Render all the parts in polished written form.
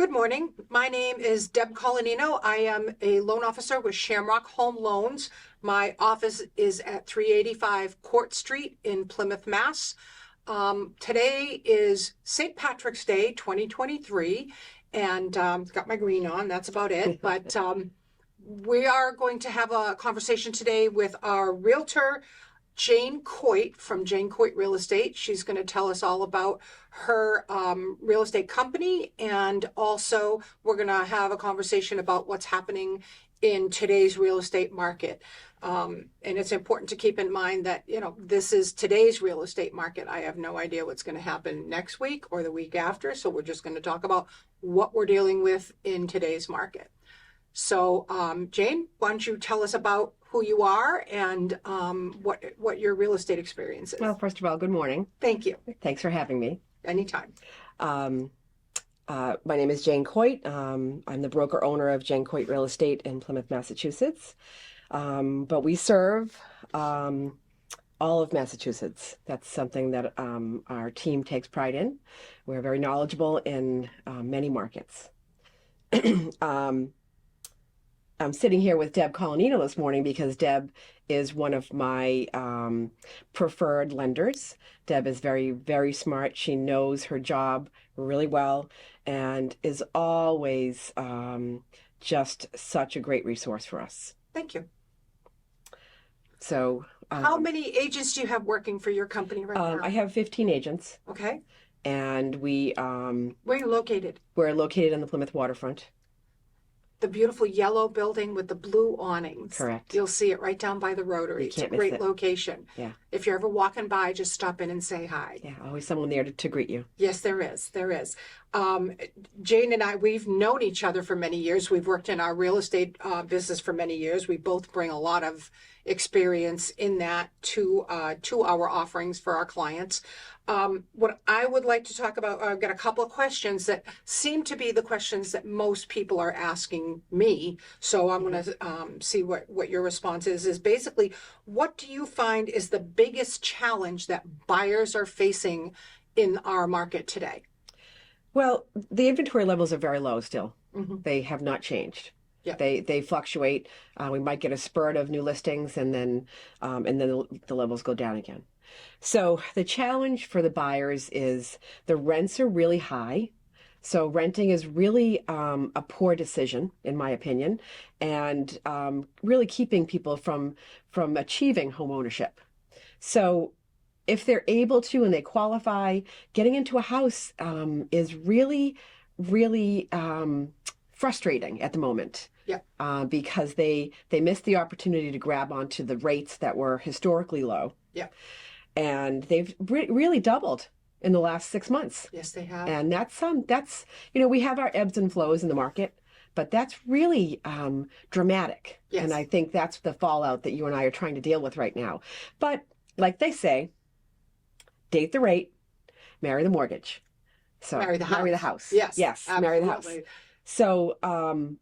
Good morning. My name is Deb Colanino. I am a loan officer with Shamrock Home Loans. My office is at 385 Court Street in Plymouth, Mass. Today is St. Patrick's Day 2023, and got my green on. That's about it. But we are going to have a conversation today with our realtor, Jane Coit from Jane Coit Real Estate. She's going to tell us all about her real estate company, and also we're going to have a conversation about what's happening in today's real estate market. And it's important to keep in mind that, this is today's real estate market. I have no idea what's going to happen next week or the week after, so we're just going to talk about what we're dealing with in today's market. So, Jane, why don't you tell us about who you are and what your real estate experience is? Well, first of all, good morning. Thank you. Thanks for having me. Anytime. My name is Jane Coit. I'm the broker owner of Jane Coit Real Estate in Plymouth, Massachusetts. But we serve all of Massachusetts. That's something that our team takes pride in. We're very knowledgeable in many markets. I'm sitting here with Deb Colanino this morning because Deb is one of my preferred lenders. Deb is very, very smart. She knows her job really well and is always just such a great resource for us. Thank you. So, how many agents do you have working for your company right now? I have 15 agents. Okay. And we... Where are you located? We're located on the Plymouth waterfront. The beautiful yellow building with the blue awnings. Correct. You'll see it right down by the Rotary. It's a great location. Yeah. If you're ever walking by, just stop in and say hi. Yeah, always someone there to greet you. Yes, there is. There is. Jane and I, we've known each other for many years. We've worked in our real estate business for many years. We both bring a lot of experience in that to our offerings for our clients. What I would like to talk about, I've got a couple of questions that seem to be the questions that most people are asking me. So I'm going to see what your response is basically, what do you find is the biggest challenge that buyers are facing in our market today? Well, the inventory levels are very low still. Mm-hmm. They have not changed. Yeah. They fluctuate. We might get a spurt of new listings, and then the levels go down again. So the challenge for the buyers is the rents are really high. So renting is really a poor decision, in my opinion, and really keeping people from achieving home ownership. So if they're able to and they qualify, getting into a house is really, really frustrating at the moment. Yeah. Because they missed the opportunity to grab onto the rates that were historically low. Yeah. And they've really doubled in the last 6 months. Yes, they have. And that's we have our ebbs and flows in the market, but that's really dramatic. Yes. And I think that's the fallout that you and I are trying to deal with right now. But like they say, date the rate, marry the mortgage. So marry the house. Yes. Absolutely. Marry the house. So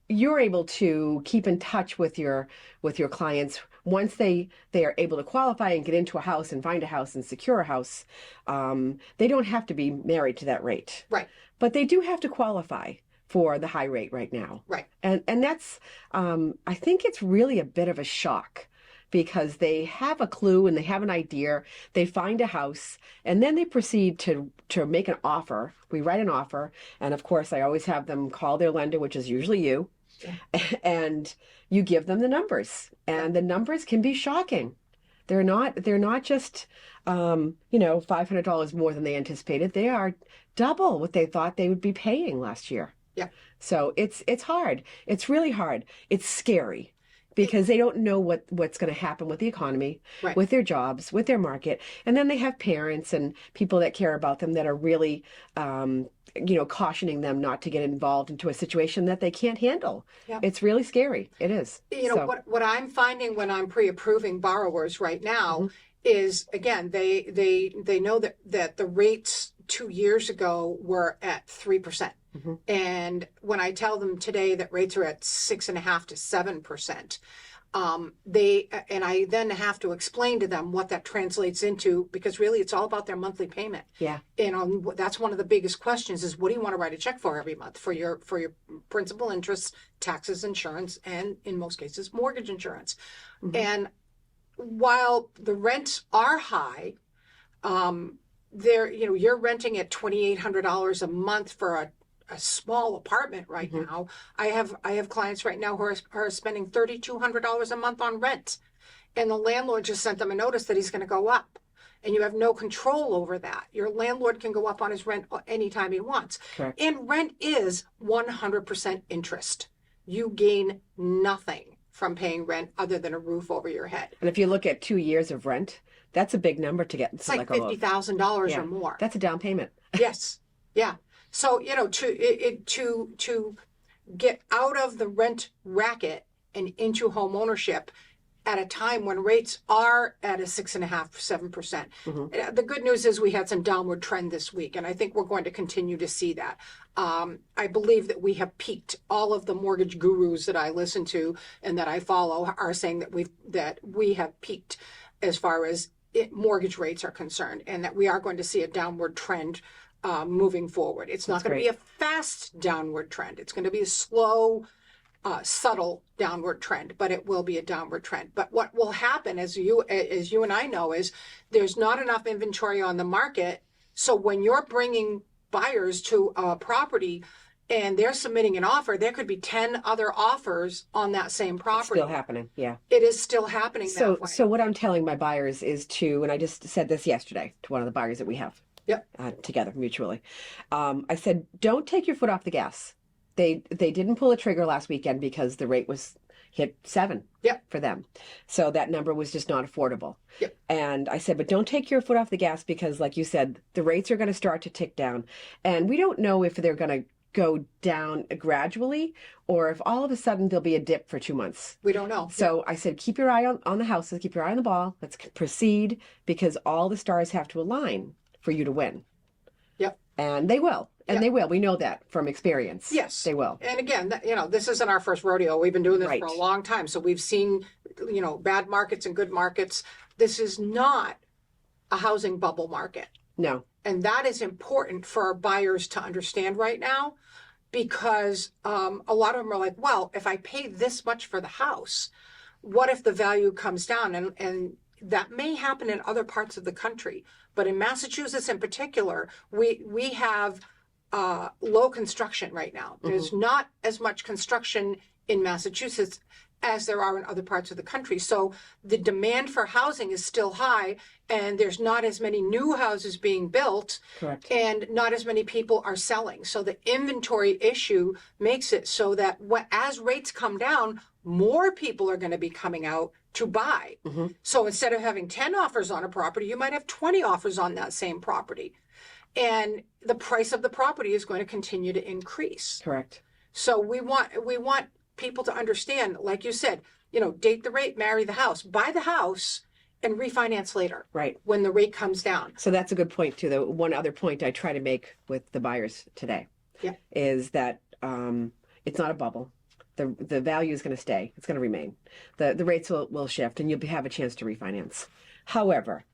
you're able to keep in touch with your clients once they are able to qualify and get into a house and find a house and secure a house. They don't have to be married to that rate. Right. But they do have to qualify for the high rate right now. Right. And that's I think it's really a bit of a shock, because they have a clue and they have an idea, they find a house, and then they proceed to make an offer. We write an offer, and of course I always have them call their lender, which is usually you, and you give them the numbers, and the numbers can be shocking. They're not just $500 more than they anticipated. They are double what they thought they would be paying last year. Yeah. So it's hard. It's really hard. It's scary, because they don't know what's going to happen with the economy, right, with their jobs, with their market. And then they have parents and people that care about them that are really, cautioning them not to get involved into a situation that they can't handle. Yeah. It's really scary. It is. What I'm finding when I'm pre-approving borrowers right now, mm-hmm, is, again, they know that the rates 2 years ago were at 3%. Mm-hmm. And when I tell them today that rates are at 6.5% to 7%, And I then have to explain to them what that translates into, because really it's all about their monthly payment. Yeah. And that's one of the biggest questions is, what do you want to write a check for every month for your principal, interest, taxes, insurance, and in most cases, mortgage insurance. Mm-hmm. And while the rents are high, you're renting at $2,800 a month for a small apartment right Mm-hmm. now. I have clients right now who are spending $3,200 a month on rent, and the landlord just sent them a notice that he's going to go up, and you have no control over that. Your landlord can go up on his rent anytime he wants. Correct. And rent is 100% interest. You gain nothing from paying rent other than a roof over your head. And if you look at 2 years of rent, that's a big number to get. It's like $50,000 or more. That's a down payment. Yes. Yeah. So, to get out of the rent racket and into home ownership at a time when rates are at a 6.5–7%. Mm-hmm. The good news is we had some downward trend this week, and I think we're going to continue to see that. I believe that we have peaked. All of the mortgage gurus that I listen to and that I follow are saying that we have peaked as far as mortgage rates are concerned, and that we are going to see a downward trend moving forward. It's not going to be a fast downward trend. It's going to be a slow, subtle downward trend, but it will be a downward trend. But what will happen, as you and I know, is there's not enough inventory on the market. So when you're bringing buyers to a property and they're submitting an offer, there could be 10 other offers on that same property. It's still happening, yeah. It is still happening that way. So what I'm telling my buyers is and I just said this yesterday to one of the buyers that we have. Yep. Together mutually. I said, don't take your foot off the gas. They didn't pull a trigger last weekend because the rate was hit 7 for them. So that number was just not affordable. Yep. And I said, but don't take your foot off the gas because, like you said, the rates are going to start to tick down. And we don't know if they're going to go down gradually or if all of a sudden there'll be a dip for 2 months. We don't know. So I said, keep your eye on the houses, keep your eye on the ball. Let's proceed because all the stars have to align for you to win. Yep. And they will. And they will. We know that from experience. Yes. They will. And again, this isn't our first rodeo. We've been doing this Right. for a long time. So we've seen, bad markets and good markets. This is not a housing bubble market. No. And that is important for our buyers to understand right now, because a lot of them are like, well, if I pay this much for the house, what if the value comes down? And that may happen in other parts of the country. But in Massachusetts in particular, we have low construction right now. There's not as much construction in Massachusetts as there are in other parts of the country. So the demand for housing is still high, and there's not as many new houses being built. Correct. And not as many people are selling. So the inventory issue makes it so that as rates come down, more people are going to be coming out to buy. Mm-hmm. So instead of having 10 offers on a property, you might have 20 offers on that same property. And the price of the property is going to continue to increase. Correct. So we want people to understand, like you said, date the rate, marry the house, buy the house, and refinance later. Right. When the rate comes down. So that's a good point too. The one other point I try to make with the buyers today is that it's not a bubble. The value is going to stay. It's going to remain. The rates will shift, and you'll have a chance to refinance. However,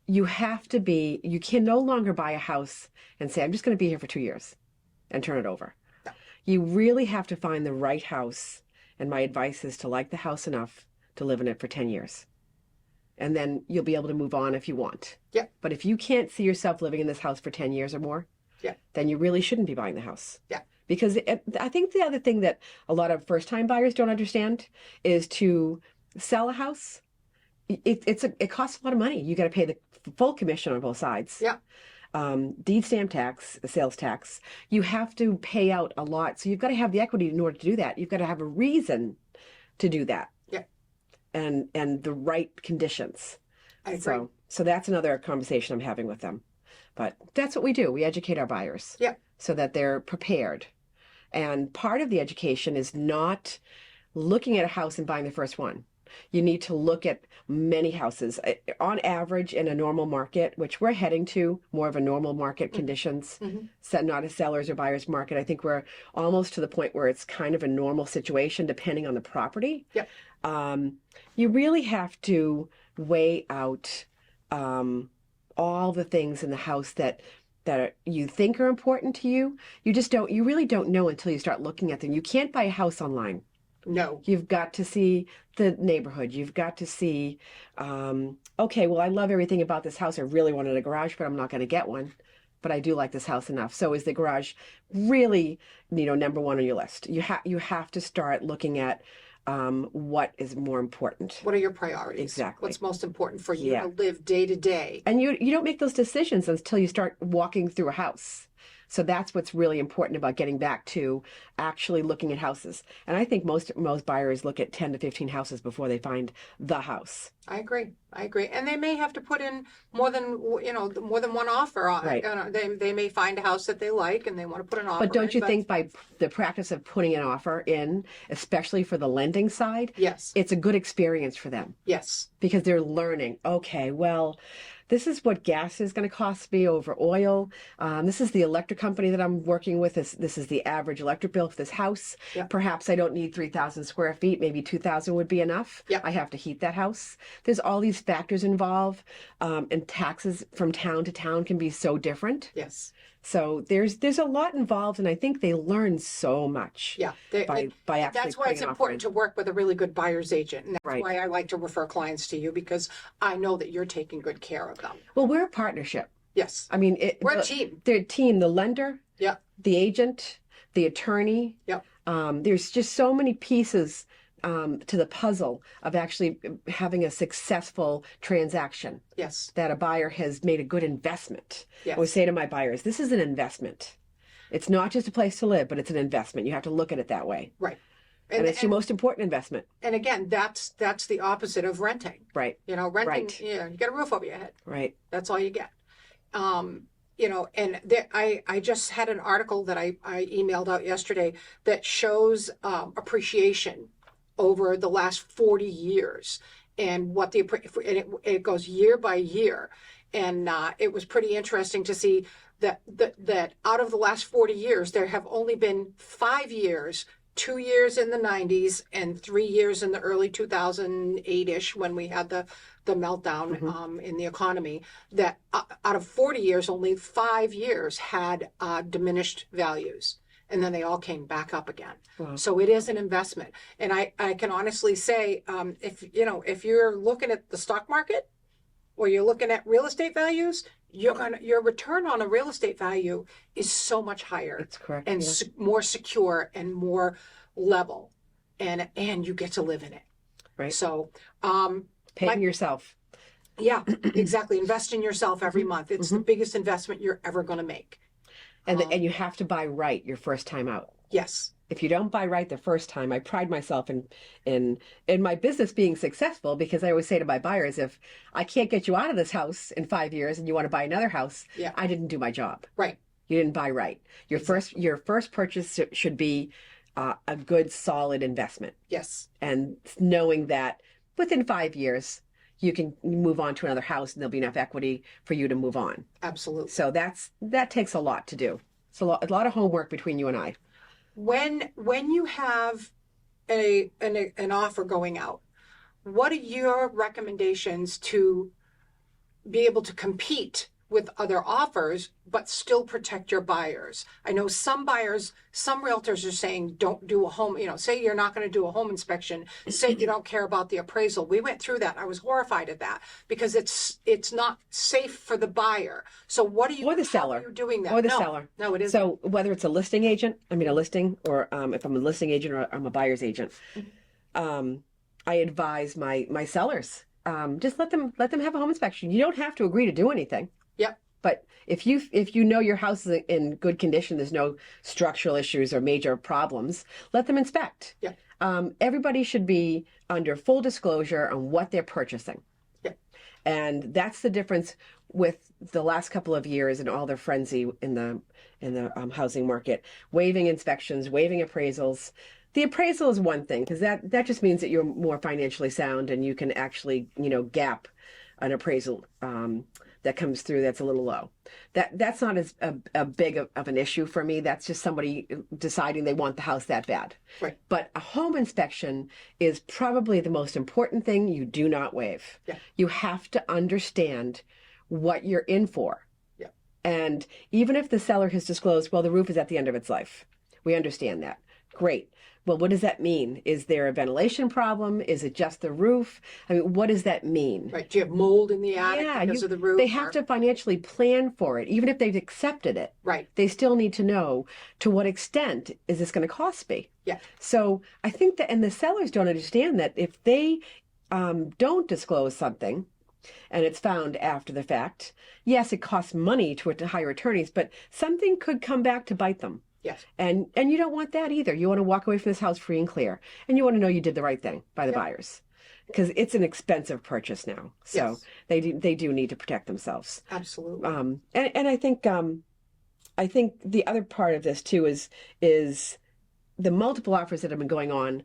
you can no longer buy a house and say, I'm just going to be here for 2 years and turn it over. No. You really have to find the right house. And my advice is to like the house enough to live in it for 10 years. And then you'll be able to move on if you want. Yeah. But if you can't see yourself living in this house for 10 years or more, then you really shouldn't be buying the house. Yeah. Because I think the other thing that a lot of first-time buyers don't understand is to sell a house. It costs a lot of money. You got to pay the full commission on both sides. Yeah. Deed stamp tax, sales tax. You have to pay out a lot. So you've got to have the equity in order to do that. You've got to have a reason to do that. Yeah. And the right conditions. I agree. So that's another conversation I'm having with them. But that's what we do. We educate our buyers. Yeah. So that they're prepared. And part of the education is not looking at a house and buying the first one. You need to look at many houses. On average, in a normal market, which we're heading to more of a normal market conditions, not a seller's or buyer's market. I think we're almost to the point where it's kind of a normal situation depending on the property. Yep. You really have to weigh out all the things in the house that you think are important to you. You really don't know until you start looking at them. You can't buy a house online. No. You've got to see the neighborhood. You've got to see, okay, well, I love everything about this house. I really wanted a garage, but I'm not going to get one. But I do like this house enough. So is the garage really, number one on your list? You have to start looking at what is more important. What are your priorities? Exactly. What's most important for you Yeah. to live day to day? And you don't make those decisions until you start walking through a house. So that's what's really important about getting back to actually looking at houses. And I think most buyers look at 10 to 15 houses before they find the house. I agree. And they may have to put in more than one offer. Right. They may find a house that they like and they want to put an offer But don't in, you think by the practice of putting an offer in, especially for the lending side, Yes. it's a good experience for them Yes. because they're learning, okay, well, this is what gas is going to cost me over oil. This is the electric company that I'm working with. This is the average electric bill for this house. Yeah. Perhaps I don't need 3,000 square feet. Maybe 2,000 would be enough. Yeah. I have to heat that house. There's all these factors involved, and taxes from town to town can be so different. Yes. So there's a lot involved, and I think they learn so much. Yeah. By actually That's why putting it's an offer important in. to work with a really good buyer's agent. And that's Right. why I like to refer clients to you, because I know that you're taking good care of them. Well, we're a partnership. Yes. I mean, We're a team. They're a team. The lender, Yeah. the agent, the attorney. Yeah. There's just so many pieces to the puzzle of actually having a successful transaction Yes. that a buyer has made a good investment. Yes. I would say to my buyers, this is an investment. It's not just a place to live, but it's an investment. You have to look at it that way. Right. And it's your most important investment. And again, that's the opposite of renting. Right. Renting, Right. you get a roof over your head. Right. That's all you get. And I just had an article that I emailed out yesterday that shows appreciation over the last 40 years and what it goes year by year. And it was pretty interesting to see that out of the last 40 years, there have only been 5 years, 2 years in the 90s and 3 years in the early 2008-ish when we had the meltdown in the economy, that out of 40 years, only 5 years had diminished values. And then they all came back up again. Wow. So it is an investment. And I can honestly say, if you're looking at the stock market or you're looking at real estate values, your return on a real estate value is so much higher. That's correct. And yeah. more secure and more level, and you get to live in it. Right. So, Paying yourself. yeah, exactly. Invest in yourself every month. It's the biggest investment you're ever going to make. And you have to buy right your first time out. Yes. If you don't buy right the first time, I pride myself in my business being successful, because I always say to my buyers, if I can't get you out of this house in 5 years and you want to buy another house, Yeah. I didn't do my job. Right. You didn't buy right. Your first purchase should be a good, solid investment. Yes. And knowing that within 5 years, you can move on to another house and there'll be enough equity for you to move on. Absolutely. So that takes a lot to do. It's a lot of homework between you and I. When you have an offer going out, what are your recommendations to be able to compete with other offers, but still protect your buyers? I know some realtors are saying, don't do a home, say you're not going to do a home inspection, say you don't care about the appraisal. We went through that. I was horrified at that because it's not safe for the buyer. So what are you, Or the how seller. are you doing that? Or the No, seller. No, it isn't. So whether it's a listing, or if I'm a listing agent or I'm a buyer's agent, I advise my sellers, just let them have a home inspection. You don't have to agree to do anything. Yep. But if you know your house is in good condition, there's no structural issues or major problems, let them inspect. Yeah. Everybody should be under full disclosure on what they're purchasing. Yeah. And that's the difference with the last couple of years and all the frenzy in the housing market, waiving inspections, waiving appraisals. The appraisal is one thing, because that just means that you're more financially sound and you can actually, gap an appraisal. that comes through that's a little low. That's not as a big of an issue for me. That's just somebody deciding they want the house that bad. Right. But a home inspection is probably the most important thing you do not waive. Yeah. You have to understand what you're in for. Yeah. And even if the seller has disclosed, well, the roof is at the end of its life, we understand that. Great. Well, what does that mean? Is there a ventilation problem? Is it just the roof? I mean, what does that mean? Right. Do you have mold in the attic because of the roof? They have to financially plan for it. Even if they've accepted it, Right. they still need to know to what extent is this going to cost me? Yeah. So I think that, and the sellers don't understand that if they don't disclose something, and it's found after the fact, yes, it costs money to hire attorneys, but something could come back to bite them. Yes. And you don't want that either. You want to walk away from this house free and clear. And you want to know you did the right thing by the buyers. Because it's an expensive purchase now. So they do need to protect themselves. Absolutely. And I think the other part of this too is the multiple offers that have been going on.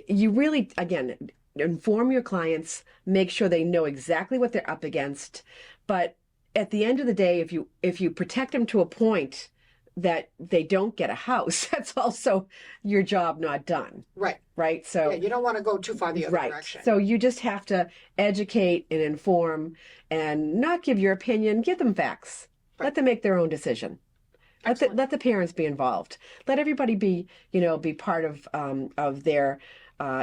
You really, again, inform your clients, make sure they know exactly what they're up against. But at the end of the day, if you protect them to a point that they don't get a house, that's also your job not done. Right. Right. So you don't want to go too far the other direction. So you just have to educate and inform and not give your opinion, give them facts. Right. Let them make their own decision. Let the parents be involved. Let everybody be part of their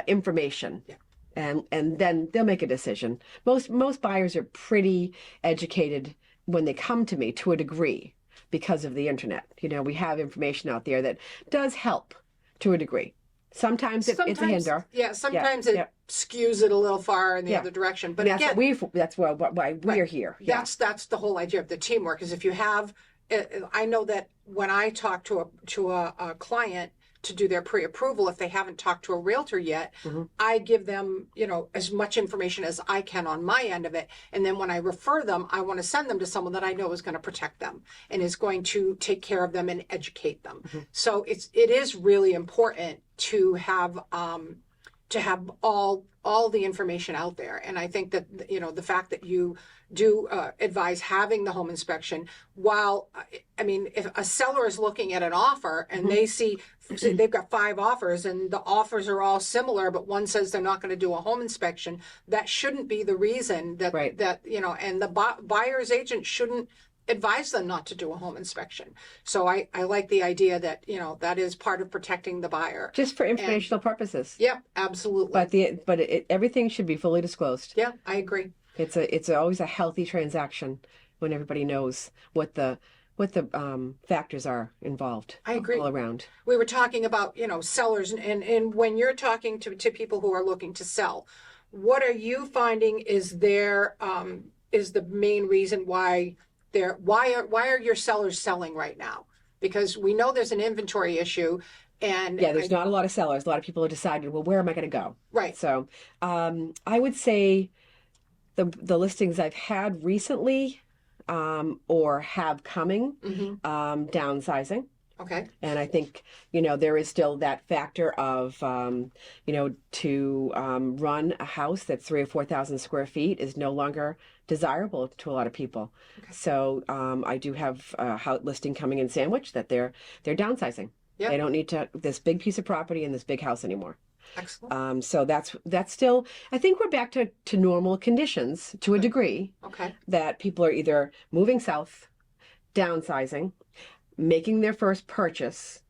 information. Yeah. And then they'll make a decision. Most buyers are pretty educated when they come to me to a degree because of the internet. We have information out there that does help to a degree. Sometimes it's a hinder. Yeah, sometimes it skews it a little far in the other direction. But that's why we're here. Yeah. That's the whole idea of the teamwork. Is if you have, I know that when I talk to a client to do their pre-approval, if they haven't talked to a realtor yet, I give them, as much information as I can on my end of it. And then when I refer them, I want to send them to someone that I know is going to protect them and is going to take care of them and educate them. So it is really important to have all the information out there. And I think that, the fact that you do advise having the home inspection, while, if a seller is looking at an offer and they see they've got 5 offers and the offers are all similar, but one says they're not going to do a home inspection, that shouldn't be the reason that, and the buyer's agent shouldn't advise them not to do a home inspection. So I like the idea that, that is part of protecting the buyer. Just for informational purposes. Yep, absolutely. But everything should be fully disclosed. Yeah, I agree. It's always a healthy transaction when everybody knows what the factors are involved. I agree. All around. We were talking about, sellers and when you're talking to people who are looking to sell, what are you finding is the main reason why are your sellers selling right now? Because we know there's an inventory issue, and there's not a lot of sellers. A lot of people have decided, well, where am I going to go? Right. So I would say the listings I've had recently or have coming, downsizing. Okay. And I think, there is still that factor of, to run a house that's 3,000 or 4,000 square feet is no longer desirable to a lot of people. Okay. So I do have a house listing coming in Sandwich that they're downsizing. Yep. They don't need this big piece of property in this big house anymore. Excellent. So that's still, I think we're back to normal conditions to a degree. Okay. That people are either moving south, downsizing, making their first purchase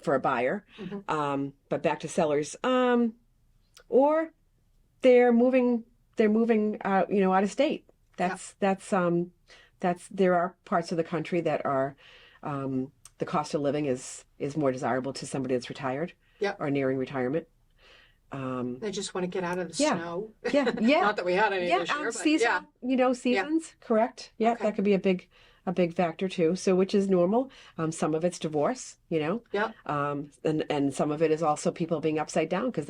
for a buyer, but back to sellers, or they're moving out of state. That's there are parts of the country that are the cost of living is more desirable to somebody that's retired or nearing retirement. They just want to get out of the snow. Yeah. Not that we had any this year, but seasons. Correct. Yeah, okay. That could be a big factor too. So which is normal. Some of it's divorce, Yeah. And some of it is also people being upside down because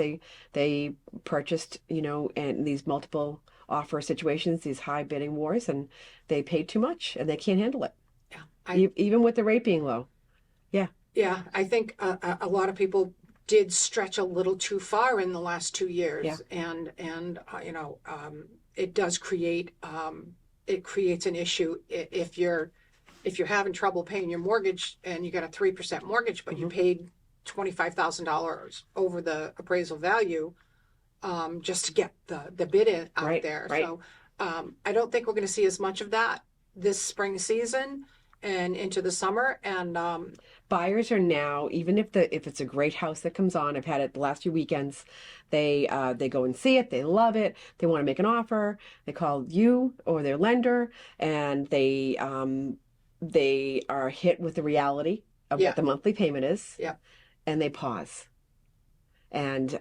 they purchased, in these multiple offer situations, these high bidding wars, and they paid too much and they can't handle it. Yeah. Even with the rate being low. Yeah. Yeah. I think a lot of people did stretch a little too far in the last 2 years, and it does create it creates an issue if you're having trouble paying your mortgage and you got a 3% mortgage, but you paid $25,000 over the appraisal value just to get the bid out there. Right. So I don't think we're going to see as much of that this spring season and into the summer. And buyers are now, even if it's a great house that comes on, I've had it the last few weekends, they go and see it, they love it, they want to make an offer, they call you or their lender, and they are hit with the reality of what the monthly payment is, and they pause. And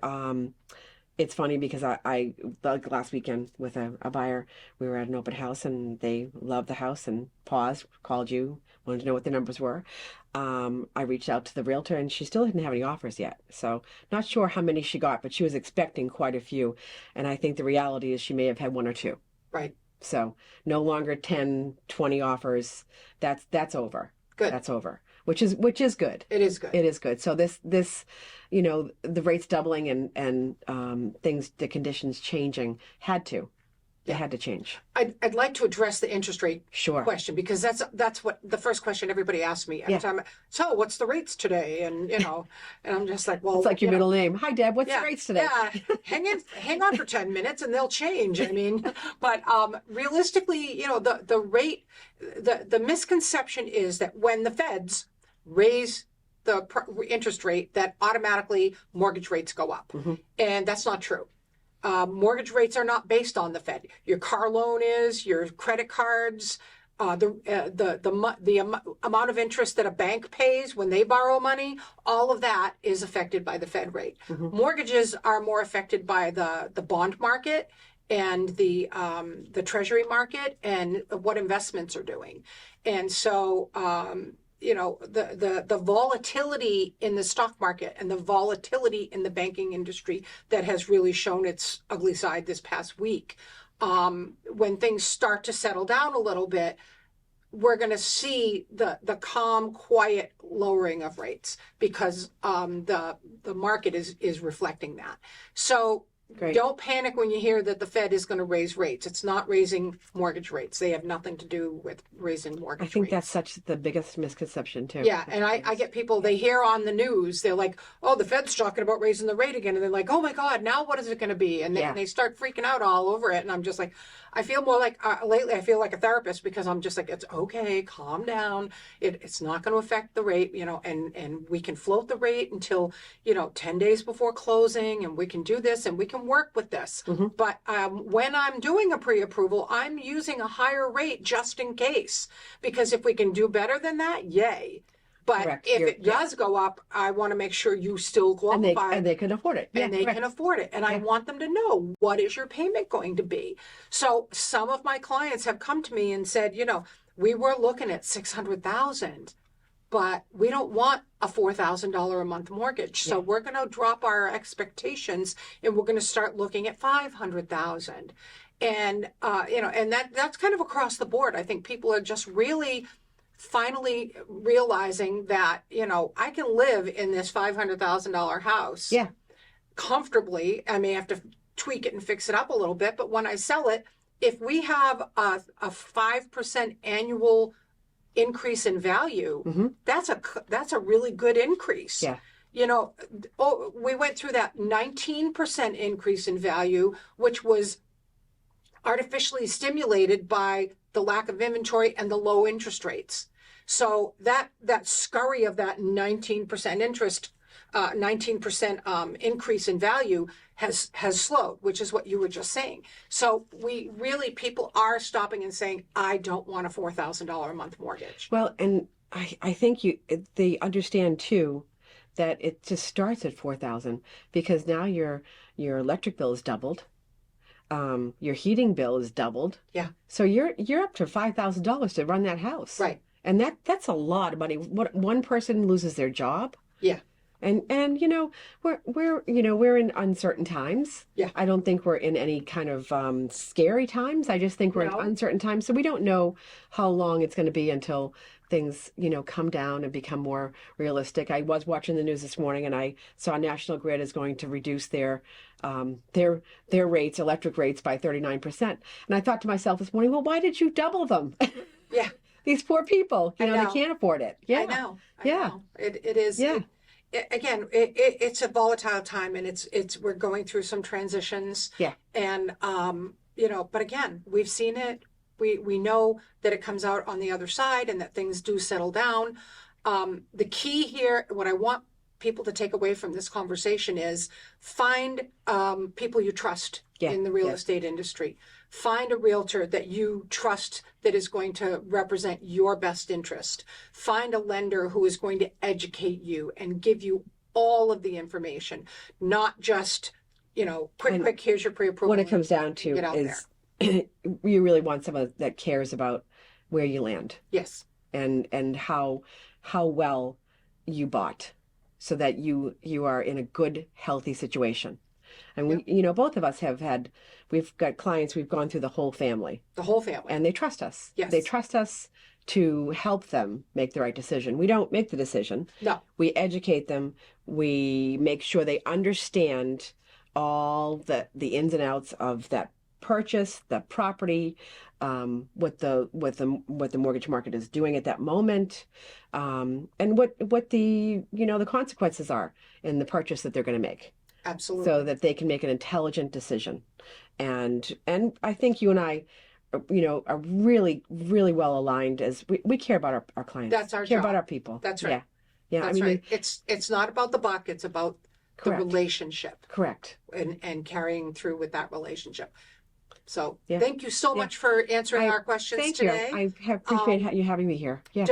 it's funny because I like last weekend with a buyer, we were at an open house and they loved the house and paused, called you, wanted to know what the numbers were. I reached out to the realtor and she still didn't have any offers yet. So not sure how many she got, but she was expecting quite a few. And I think the reality is she may have had one or two. Right. So no longer 10, 20 offers. That's over. Good. That's over. Which is good. It is good. It is good. So this the rates doubling and the conditions changing they had to change. I'd like to address the interest rate Sure. question, because that's what the first question everybody asks me every time. So what's the rates today? And and I'm just like, well, It's like your middle name. Hi, Deb. What's the rates today? Yeah, hang on for 10 minutes and they'll change. I mean, but realistically, the rate, the misconception is that when the feds raise the interest rate, that automatically mortgage rates go up. And that's not true. Mortgage rates are not based on the Fed. Your car loan is, your credit cards, the amount of interest that a bank pays when they borrow money, all of that is affected by the Fed rate. Mortgages are more affected by the bond market and the treasury market and what investments are doing. And so the volatility in the stock market and the volatility in the banking industry that has really shown its ugly side this past week. When things start to settle down a little bit, we're going to see the calm, quiet lowering of rates because the market is reflecting that. So Great. Don't panic when you hear that the Fed is going to raise rates. It's not raising mortgage rates. They have nothing to do with raising mortgage rates. I think that's such the biggest misconception too. Yeah, and I get people, they hear on the news, they're like, oh, the Fed's talking about raising the rate again. And they're like, oh my God, now what is it going to be? And they start freaking out all over it. And I'm just like, I feel more like, lately I feel like a therapist because I'm just like, it's okay, calm down. It's not going to affect the rate, and we can float the rate until, 10 days before closing, and we can do this and we can work with this. But when I'm doing a pre-approval, I'm using a higher rate just in case, because if we can do better than that, yay. But Correct. if it does go up, I want to make sure you still qualify. And they can afford it. And they can afford it. And I want them to know, what is your payment going to be? So some of my clients have come to me and said, we were looking at $600,000, but we don't want a $4,000 a month mortgage. So we're going to drop our expectations and we're going to start looking at $500,000. And, and that's kind of across the board. I think people are just really finally realizing that, I can live in this $500,000 house comfortably. I may have to tweak it and fix it up a little bit, but when I sell it, if we have a 5% annual increase in value, that's a really good increase. Yeah. We went through that 19% increase in value, which was artificially stimulated by the lack of inventory and the low interest rates. So that scurry of that 19% interest, 19% increase in value has slowed, which is what you were just saying. So people are stopping and saying, I don't want a $4,000 a month mortgage. Well, and I think they understand too that it just starts at $4,000 because now your electric bill is doubled. Your heating bill is doubled. Yeah. So you're up to $5,000 to run that house. Right. And that's a lot of money. What, one person loses their job? Yeah. And we're in uncertain times. Yeah. I don't think we're in any kind of scary times. I just think we're in No. uncertain times. So we don't know how long it's going to be until things, come down and become more realistic. I was watching the news this morning and I saw National Grid is going to reduce their rates, electric rates, by 39%. And I thought to myself this morning, well, why did you double them? Yeah. These poor people, I know. they can't afford it. Yeah. I know. Yeah. know. It is. Yeah. Again, it's a volatile time, and we're going through some transitions. Yeah. And but again, we've seen it. We know that it comes out on the other side, and that things do settle down. The key here, what I want people to take away from this conversation is find people you trust in the real estate industry. Find a realtor that you trust that is going to represent your best interest. Find a lender who is going to educate you and give you all of the information, not just, quick, here's your pre-approval. What it comes down to is you really want someone that cares about where you land. Yes. And how well you bought, so that you are in a good, healthy situation. And we, both of us we've got clients, we've gone through the whole family. The whole family. And they trust us. Yes. They trust us to help them make the right decision. We don't make the decision. No. We educate them. We make sure they understand all the ins and outs of that purchase, the property, what the mortgage market is doing at that moment, and what the the consequences are in the purchase that they're going to make. Absolutely. So that they can make an intelligent decision. And I think you and I, are really, really well aligned, as we care about our clients. That's our care job. about our people. That's right. Yeah. That's right. It's not about the buck. It's about the relationship. Correct. And carrying through with that relationship. So thank you so much for answering our questions today. I appreciate you having me here. Yeah.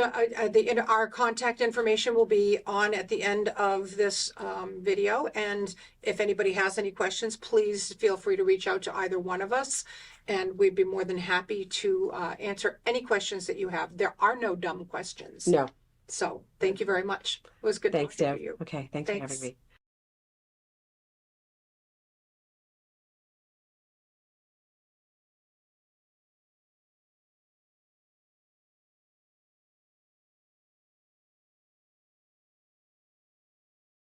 Our contact information will be on at the end of this video. And if anybody has any questions, please feel free to reach out to either one of us. And we'd be more than happy to answer any questions that you have. There are no dumb questions. No. So thank you very much. It was good Thanks, talking Deb. to you. Okay. Thanks for having me.